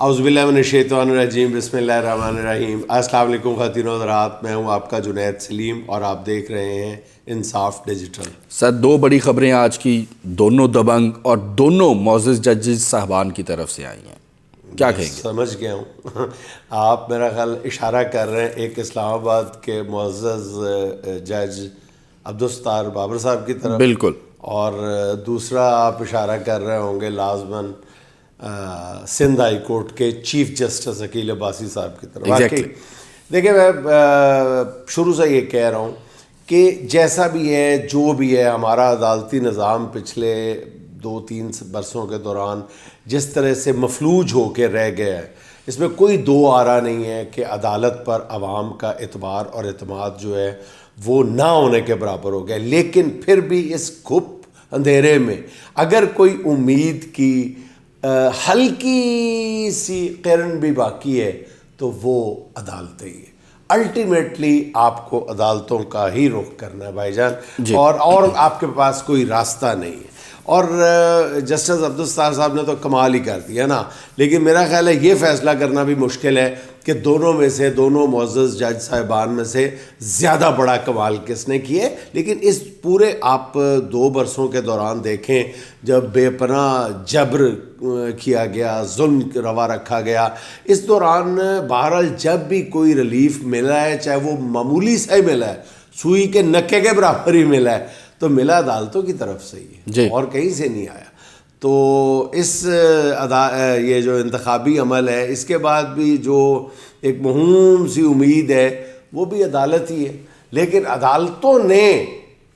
اعوذ باللہ من الشیطان الرجیم، بسم اللہ الرحمن الرحیم۔ السلام علیکم خواتین و حضرات، میں ہوں آپ کا جنید سلیم اور آپ دیکھ رہے ہیں انصاف ڈیجیٹل۔ سر، دو بڑی خبریں آج کی، دونوں دبنگ اور دونوں معزز ججز صاحبان کی طرف سے آئی ہیں، کیا کہیں گے؟ سمجھ گیا ہوں آپ میرا خیال اشارہ کر رہے ہیں ایک اسلام آباد کے معزز جج عبدالستار بابر صاحب کی طرف، بالکل، اور دوسرا آپ اشارہ کر رہے ہوں گے لازماً سندھ ہائی کورٹ کے چیف جسٹس عقیل عباسی صاحب کی طرف۔ واقعی دیکھیں، میں شروع سے یہ کہہ رہا ہوں کہ جیسا بھی ہے، جو بھی ہے، ہمارا عدالتی نظام پچھلے 2-3 برسوں کے دوران جس طرح سے مفلوج ہو کے رہ گیا ہے، اس میں کوئی دو آرا نہیں ہے کہ عدالت پر عوام کا اعتبار اور اعتماد جو ہے وہ نہ ہونے کے برابر ہو گیا۔ لیکن پھر بھی اس گھپ اندھیرے میں اگر کوئی امید کی ہلکی سی کرن بھی باقی ہے تو وہ عدالتیں ہی ہے۔ الٹیمیٹلی آپ کو عدالتوں کا ہی رخ کرنا ہے بھائی جان، اور آپ کے پاس کوئی راستہ نہیں ہے۔ اور جسٹس عبدالستار صاحب نے تو کمال ہی کر دیا نا، لیکن میرا خیال ہے یہ فیصلہ کرنا بھی مشکل ہے کہ دونوں میں سے، دونوں معزز جج صاحبان میں سے زیادہ بڑا کمال کس نے کیے۔ لیکن اس پورے آپ 2 برسوں کے دوران دیکھیں، جب بے پناہ جبر کیا گیا، ظلم روا رکھا گیا، اس دوران بہرحال جب بھی کوئی ریلیف ملا ہے، چاہے وہ معمولی سا ہی ملا ہے، سوئی کے نکے کے برابر ہی ملا ہے، تو ملا عدالتوں کی طرف سے ہی، اور کہیں سے نہیں آیا۔ تو اس یہ جو انتخابی عمل ہے، اس کے بعد بھی جو ایک مہوم سی امید ہے وہ بھی عدالت ہی ہے۔ لیکن عدالتوں نے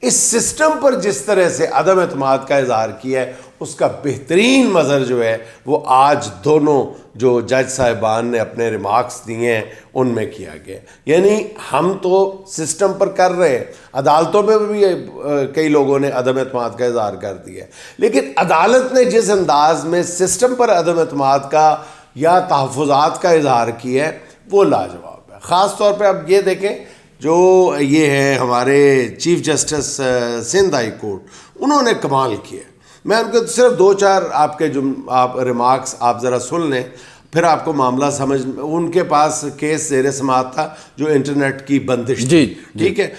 اس سسٹم پر جس طرح سے عدم اعتماد کا اظہار کیا ہے، اس کا بہترین مظہر جو ہے وہ آج دونوں جو جج صاحبان نے اپنے ریمارکس دیے ہیں ان میں کیا گیا۔ یعنی ہم تو سسٹم پر کر رہے ہیں، عدالتوں میں بھی کئی لوگوں نے عدم اعتماد کا اظہار کر دیا ہے، لیکن عدالت نے جس انداز میں سسٹم پر عدم اعتماد کا یا تحفظات کا اظہار کیا ہے وہ لاجواب ہے۔ خاص طور پہ آپ یہ دیکھیں، جو یہ ہے ہمارے chief justice Sindh high court, انہوں نے کمال کیا۔ میں ان کے صرف 2-4 آپ کے آپ ریمارکس آپ ذرا سن لیں، پھر آپ کو معاملہ سمجھ۔ ان کے پاس کیس زیر سماعت تھا جو انٹرنیٹ کی بندش تھی، ٹھیک ہے۔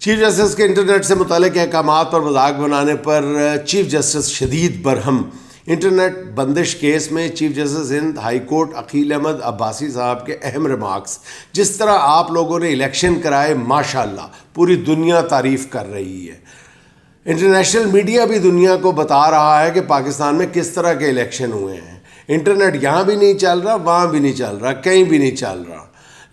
چیف جسٹس کے انٹرنیٹ سے متعلق احکامات پر مذاق بنانے پر چیف جسٹس شدید برہم۔ انٹرنیٹ بندش کیس میں chief justice Sindh high court Aqeel Ahmed Abbasi صاحب کے اہم ریمارکس۔ جس طرح آپ لوگوں نے الیکشن کرائے، ماشاءاللہ پوری دنیا تعریف کر رہی ہے، انٹرنیشنل میڈیا بھی دنیا کو بتا رہا ہے کہ پاکستان میں کس طرح کے الیکشن ہوئے ہیں۔ انٹرنیٹ یہاں بھی نہیں چل رہا، وہاں بھی نہیں چل رہا، کہیں بھی نہیں چل رہا۔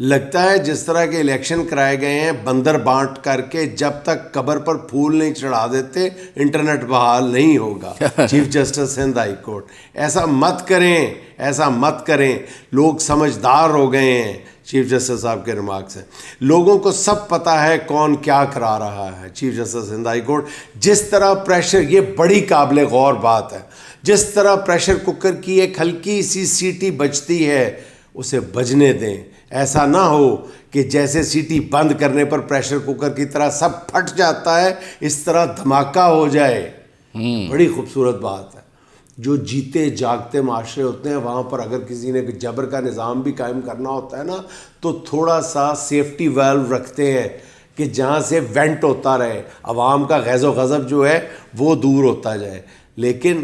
لگتا ہے جس طرح کے الیکشن کرائے گئے ہیں بندر بانٹ کر کے، جب تک قبر پر پھول نہیں چڑھا دیتے انٹرنیٹ بحال نہیں ہوگا۔ Chief justice Sindh high court, ایسا مت کریں، ایسا مت کریں، لوگ سمجھدار ہو گئے ہیں۔ چیف جسٹس صاحب کے ریمارکس ہیں، لوگوں کو سب پتہ ہے کون کیا کرا رہا ہے۔ Chief justice Sindh high court, جس طرح پریشر، یہ بڑی قابل غور بات ہے، جس طرح پریشر کوکر کی ایک ہلکی سی سیٹی بجتی ہے اسے بجنے دیں۔ ایسا نہ ہو کہ جیسے سیٹی بند کرنے پر پریشر کوکر کی طرح سب پھٹ جاتا ہے، اس طرح دھماکہ ہو جائے۔ بڑی خوبصورت بات ہے۔ جو جیتے جاگتے معاشرے ہوتے ہیں وہاں پر اگر کسی نے جبر کا نظام بھی قائم کرنا ہوتا ہے نا، تو تھوڑا سا سیفٹی ویلو رکھتے ہیں کہ جہاں سے وینٹ ہوتا رہے، عوام کا غیظ و غضب جو ہے وہ دور ہوتا جائے۔ لیکن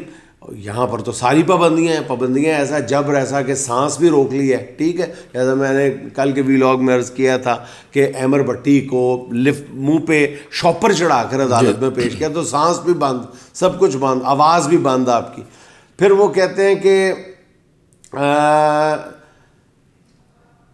یہاں پر تو ساری پابندیاں ایسا جبر ایسا کہ سانس بھی روک لی ہے، ٹھیک ہے۔ جیسا میں نے کل کے ویلاگ میں عرض کیا تھا کہ احمر بھٹی کو لفٹ منہ پہ شاپر چڑھا کر عدالت میں پیش کیا تو سانس بھی بند، سب کچھ بند، آواز بھی بند آپ کی۔ پھر وہ کہتے ہیں کہ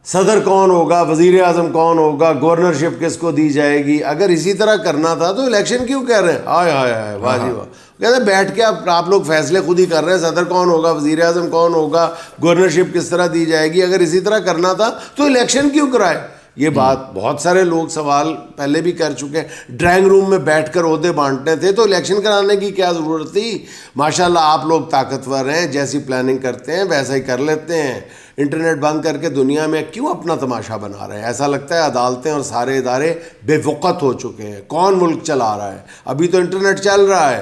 صدر کون ہوگا، وزیر اعظم کون ہوگا، گورنرشپ کس کو دی جائے گی۔ اگر اسی طرح کرنا تھا تو الیکشن کیوں کہہ رہے ہیں؟ ہائے ہائے ہائے، واہ جی واہ۔ کہتے ہیں بیٹھ کے آپ لوگ فیصلے خود ہی کر رہے ہیں، صدر کون ہوگا، وزیر اعظم کون ہوگا، گورنرشپ کس طرح دی جائے گی۔ اگر اسی طرح کرنا تھا تو الیکشن کیوں کرائے؟ یہ بات بہت سارے لوگ سوال پہلے بھی کر چکے ہیں۔ ڈرائنگ روم میں بیٹھ کر عہدے بانٹنے تھے تو الیکشن کرانے کی کیا ضرورت تھی؟ ماشاءاللہ آپ لوگ طاقتور ہیں، جیسی پلاننگ کرتے ہیں ویسا ہی کر لیتے ہیں۔ انٹرنیٹ بند کر کے دنیا میں کیوں اپنا تماشا بنا رہے ہیں؟ ایسا لگتا ہے عدالتیں اور سارے ادارے بے وقت ہو چکے ہیں۔ کون ملک چلا رہا ہے؟ ابھی تو انٹرنیٹ چل رہا ہے،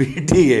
PTA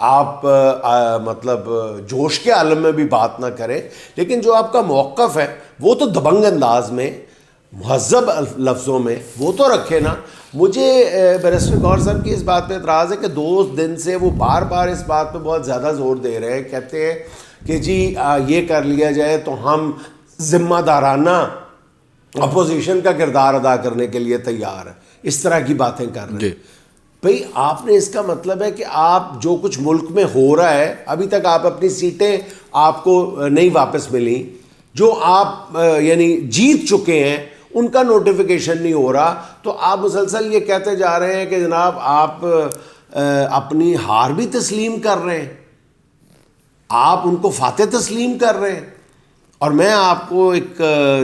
آپ مطلب جوش کے عالم میں بھی بات نہ کریں، لیکن جو آپ کا موقف ہے وہ تو دبنگ انداز میں، مہذب لفظوں میں وہ تو رکھے نا. مجھے بیرسٹر گور صاحب کی اس بات پہ اعتراض ہے کہ 2 دن سے وہ بار بار اس بات پہ بہت زیادہ زور دے رہے ہیں، کہتے ہیں کہ جی یہ کر لیا جائے تو ہم ذمہ دارانہ اپوزیشن کا کردار ادا کرنے کے لیے تیار ہیں. اس طرح کی باتیں کر رہے ہیں. بھئی آپ نے اس کا مطلب ہے کہ آپ جو کچھ ملک میں ہو رہا ہے، ابھی تک آپ اپنی سیٹیں آپ کو نہیں واپس ملیں، جو آپ یعنی جیت چکے ہیں ان کا نوٹیفیکیشن نہیں ہو رہا، تو آپ مسلسل یہ کہتے جا رہے ہیں کہ جناب آپ اپنی ہار بھی تسلیم کر رہے ہیں، آپ ان کو فاتح تسلیم کر رہے ہیں. اور میں آپ کو ایک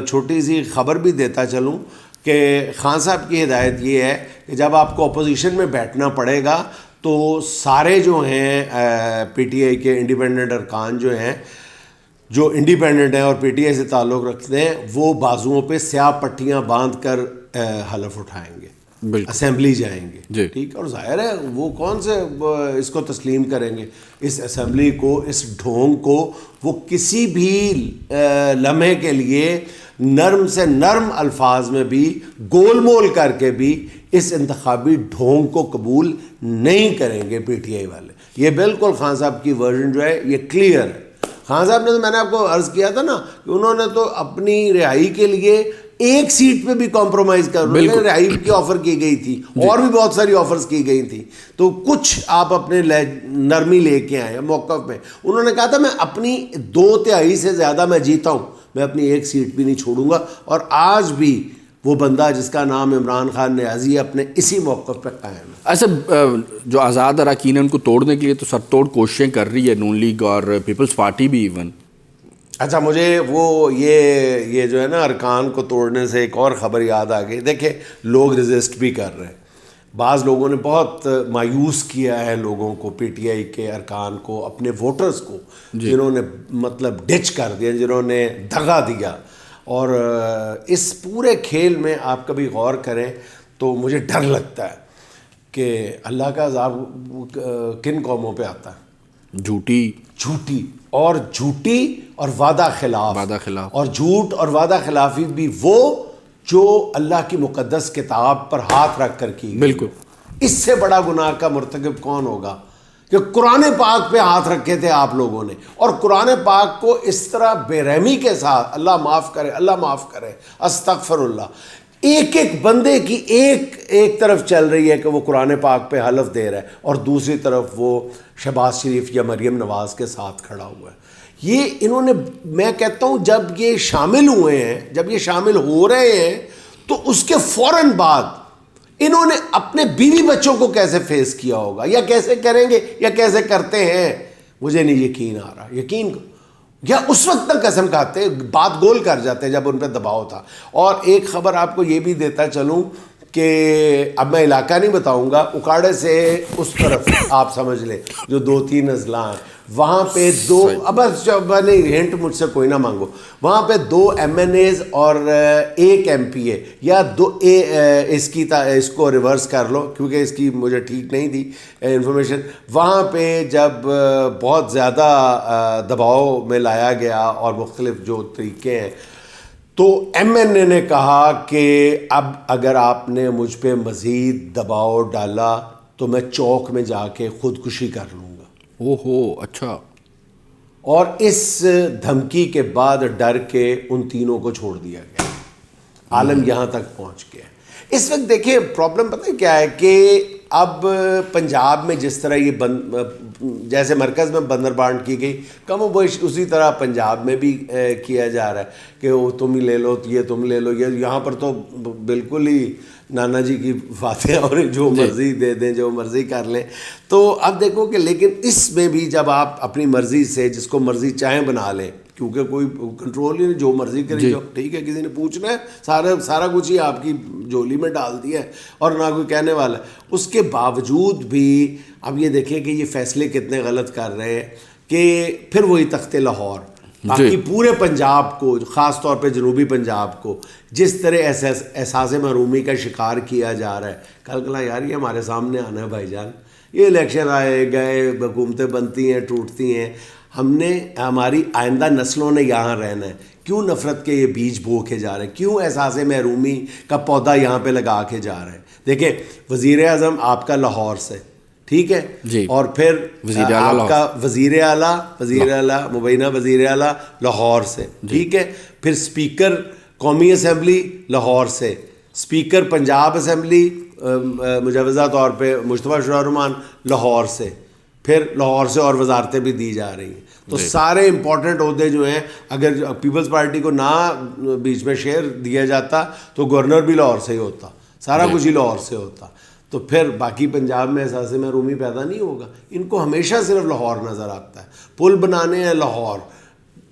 چھوٹی سی خبر بھی دیتا چلوں کہ خان صاحب کی ہدایت یہ ہے کہ جب آپ کو اپوزیشن میں بیٹھنا پڑے گا تو سارے جو ہیں پی ٹی آئی کے انڈیپینڈنٹ ارکان جو ہیں، جو انڈیپینڈنٹ ہیں اور پی ٹی آئی سے تعلق رکھتے ہیں، وہ بازوؤں پہ سیاہ پٹیاں باندھ کر حلف اٹھائیں گے، اسمبلی جائیں گے. ٹھیک ہے، اور ظاہر ہے وہ کون سے اس کو تسلیم کریں گے، اس اسمبلی کو، اس ڈھونگ کو. وہ کسی بھی لمحے کے لیے نرم سے نرم الفاظ میں بھی، گول مول کر کے بھی اس انتخابی ڈھونگ کو قبول نہیں کریں گے پی ٹی آئی والے. یہ بالکل خان صاحب کی ورژن جو ہے یہ کلیئر ہے. خان صاحب نے تو، میں نے آپ کو عرض کیا تھا نا کہ انہوں نے تو اپنی رہائی کے لیے ایک سیٹ پہ بھی کمپرومائز کر رہائی کی آفر کی گئی تھی، اور بھی بہت ساری آفرز کی گئی تھی. تو کچھ آپ اپنے نرمی لے کے آئے موقف میں. انہوں نے کہا تھا میں اپنی 2/3 سے زیادہ میں جیتا ہوں، میں اپنی ایک سیٹ بھی نہیں چھوڑوں گا. اور آج بھی وہ بندہ جس کا نام عمران خان نیازی اپنے اسی موقف پہ قائم ہے. ایسا جو آزاد اراکین ہیں ان کو توڑنے کے لیے تو سر توڑ کوششیں کر رہی ہے نون لیگ اور پیپلز پارٹی بھی ایون. اچھا، مجھے وہ یہ جو ہے نا ارکان کو توڑنے سے ایک اور خبر یاد آ گئی. دیکھیں لوگ ریزسٹ بھی کر رہے ہیں. بعض لوگوں نے بہت مایوس کیا ہے لوگوں کو، پی ٹی آئی کے ارکان کو، اپنے ووٹرز کو، جنہوں نے مطلب ڈچ کر دیا، جنہوں نے دغا دیا. اور اس پورے کھیل میں آپ کبھی غور کریں تو مجھے ڈر لگتا ہے کہ اللہ کا عذاب کن قوموں پہ آتا ہے. جھوٹی اور وعدہ خلاف. اور جھوٹ اور وعدہ خلافی بھی وہ جو اللہ کی مقدس کتاب پر ہاتھ رکھ کر کی. بالکل. اس سے بڑا گناہ کا مرتکب کون ہوگا کہ قرآن پاک پہ ہاتھ رکھے تھے آپ لوگوں نے، اور قرآن پاک کو اس طرح بے رحمی کے ساتھ، اللہ معاف کرے، استغفر اللہ، ایک ایک بندے کی ایک طرف چل رہی ہے کہ وہ قرآن پاک پہ حلف دے رہا ہے، اور دوسری طرف وہ شہباز شریف یا مریم نواز کے ساتھ کھڑا ہوا ہے. یہ انہوں نے، میں کہتا ہوں جب یہ شامل ہوئے ہیں، جب یہ شامل ہو رہے ہیں، تو اس کے فوراً بعد انہوں نے اپنے بیوی بچوں کو کیسے فیس کیا ہوگا، یا کیسے کریں گے، یا کیسے کرتے ہیں. مجھے نہیں یقین آ رہا. یقین یا اس وقت تک قسم کھاتے، بات گول کر جاتے جب ان پہ دباؤ تھا. اور ایک خبر آپ کو یہ بھی دیتا چلوں کہ اب میں علاقہ نہیں بتاؤں گا، اکاڑے سے اس طرف آپ سمجھ لیں جو 2-3 اضلاع ہیں، وہاں پہ اب نہیں، ہنٹ مجھ سے کوئی نہ مانگو، وہاں پہ 2 MNAs اور 1 MPA، یا 2 اس کو ریورس کر لو کیونکہ اس کی مجھے ٹھیک نہیں تھی انفارمیشن. وہاں پہ جب بہت زیادہ دباؤ میں لایا گیا اور مختلف جو طریقے ہیں، تو MNA نے کہا کہ اب اگر آپ نے مجھ پہ مزید دباؤ ڈالا تو میں چوک میں جا کے خودکشی کر لوں گا. اچھا. اور اس دھمکی کے بعد ڈر کے ان تینوں کو چھوڑ دیا گیا. عالم یہاں تک پہنچ گیا. اس وقت دیکھیں پرابلم پتہ کیا ہے کہ اب پنجاب میں جس طرح یہ جیسے مرکز میں بندر بانٹ کی گئی، کم و بیش اسی طرح پنجاب میں بھی کیا جا رہا ہے کہ وہ تم ہی لے لو، یہ تم لے لو. یہاں پر تو بالکل ہی نانا جی کی باتیں، اور جو مرضی دے دیں، جو مرضی کر لیں. تو اب دیکھو کہ لیکن اس میں بھی جب آپ اپنی مرضی سے جس کو مرضی چاہیں بنا لیں، کیونکہ کوئی کنٹرول ہی نہیں، جو مرضی کرے جو ٹھیک ہے، کسی نے پوچھنا ہے، سارا کچھ ہی آپ کی جولی میں ڈال دیا ہے اور نہ کوئی کہنے والا ہے. اس کے باوجود بھی اب یہ دیکھیں کہ یہ فیصلے کتنے غلط کر رہے ہیں کہ پھر وہی تخت لاہور باقی پورے پنجاب کو, خاص طور پہ جنوبی پنجاب کو جس طرح احساس محرومی کا شکار کیا جا رہا ہے, کل یار یہ ہمارے سامنے آنا ہے بھائی جان, یہ الیکشن آئے گئے, حکومتیں بنتی ہیں ٹوٹتی ہیں, ہماری آئندہ نسلوں نے یہاں رہنا ہے, کیوں نفرت کے یہ بیج بو کے جا رہے ہیں, کیوں احساس محرومی کا پودا یہاں پہ لگا کے جا رہے ہیں. دیکھیں وزیر اعظم آپ کا لاہور سے, ٹھیک ہے جی, اور پھر آپ کا وزیر اعلیٰ مبینہ وزیر اعلیٰ لاہور سے, ٹھیک ہے, پھر اسپیکر قومی اسمبلی لاہور سے, اسپیکر پنجاب اسمبلی مجوزہ طور پہ مجتبیٰ شورا الرحمان لاہور سے, پھر لاہور سے اور وزارتیں بھی دی جا رہی ہیں. تو سارے امپورٹنٹ عہدے جو ہیں, اگر پیپلز پارٹی کو نہ بیچ میں شیئر دیا جاتا تو گورنر بھی لاہور سے ہی ہوتا, سارا کچھ ہی لاہور سے ہوتا, تو پھر باقی پنجاب میں احساس محرومی پیدا نہیں ہوگا. ان کو ہمیشہ صرف لاہور نظر آتا ہے, پل بنانے ہیں لاہور,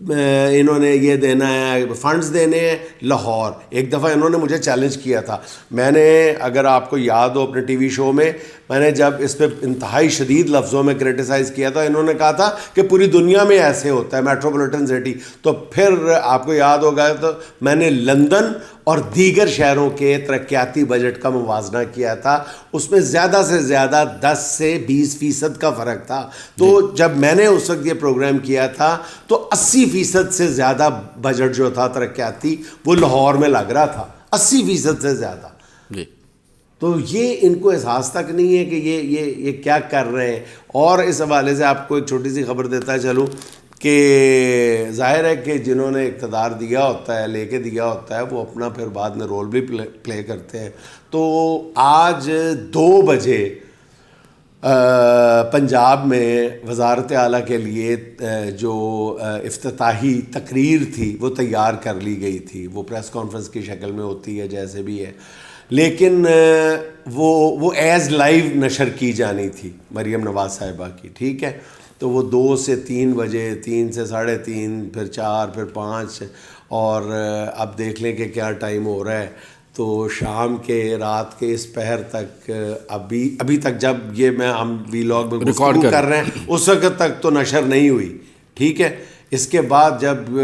انہوں نے یہ دینا ہے, فنڈز دینے ہیں لاہور. ایک دفعہ انہوں نے مجھے چیلنج کیا تھا, میں نے, اگر آپ کو یاد ہو اپنے ٹی وی شو میں نے جب اس پہ انتہائی شدید لفظوں میں کرٹیسائز کیا تھا, انہوں نے کہا تھا کہ پوری دنیا میں ایسے ہوتا ہے میٹروپولیٹن سٹی. تو پھر آپ کو یاد ہوگا تو میں نے لندن اور دیگر شہروں کے ترقیاتی بجٹ کا موازنہ کیا تھا, اس میں زیادہ سے زیادہ 10 سے 20% کا فرق تھا. تو جب میں نے اس وقت یہ پروگرام کیا تھا تو 80% سے زیادہ بجٹ جو تھا ترقیاتی وہ لاہور میں لگ رہا تھا, 80% سے زیادہ. جی, تو یہ ان کو احساس تک نہیں ہے کہ یہ کیا کر رہے ہیں. اور اس حوالے سے آپ کو ایک چھوٹی سی خبر دیتا چلوں کہ ظاہر ہے کہ جنہوں نے اقتدار دیا ہوتا ہے, لے کے دیا ہوتا ہے, وہ اپنا پھر بعد میں رول بھی پلے کرتے ہیں. تو آج 2 بجے پنجاب میں وزارت اعلیٰ کے لیے جو افتتاحی تقریر تھی وہ تیار کر لی گئی تھی. وہ پریس کانفرنس کی شکل میں ہوتی ہے جیسے بھی ہے, لیکن وہ ایز لائیو نشر کی جانی تھی مریم نواز صاحبہ کی, ٹھیک ہے. تو وہ 2 سے 3 بجے, 3 سے 3:30, پھر 4, پھر 5, اور اب دیکھ لیں کہ کیا ٹائم ہو رہا ہے. تو شام کے, رات کے اس پہر تک, ابھی تک جب یہ ہم ویلاگ میں ریکارڈ کر رہے ہیں اس وقت تک تو نشر نہیں ہوئی, ٹھیک ہے. اس کے بعد جب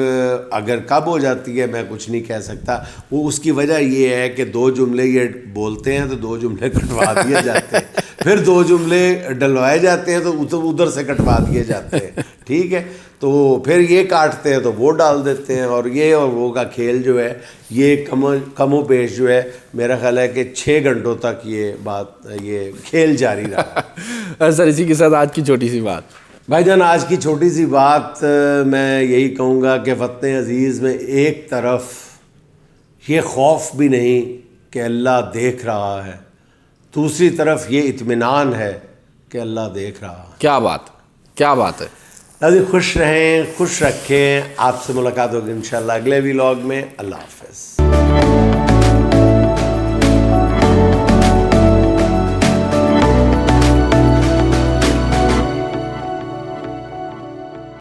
اگر کب ہو جاتی ہے میں کچھ نہیں کہہ سکتا. وہ اس کی وجہ یہ ہے کہ 2 جملے یہ بولتے ہیں تو 2 جملے کٹوا دیے جاتے ہیں, پھر 2 جملے ڈلوائے جاتے ہیں تو ادھر سے کٹوا دیے جاتے ہیں, ٹھیک ہے. تو پھر یہ کاٹتے ہیں تو وہ ڈال دیتے ہیں, اور یہ اور وہ کا کھیل جو ہے یہ کم و بیش جو ہے میرا خیال ہے کہ 6 گھنٹوں تک یہ کھیل جاری رہا. سر اسی کے ساتھ آج کی چھوٹی سی بات بھائی جان, آج کی چھوٹی سی بات میں یہی کہوں گا کہ وطن عزیز میں ایک طرف یہ خوف بھی نہیں کہ اللہ دیکھ رہا ہے, دوسری طرف یہ اطمینان ہے کہ اللہ دیکھ رہا ہے. کیا بات ہے. خوش رہیں, خوش رکھیں. آپ سے ملاقات ہوگی انشاءاللہ اگلے ویلاگ میں. اللہ حافظ.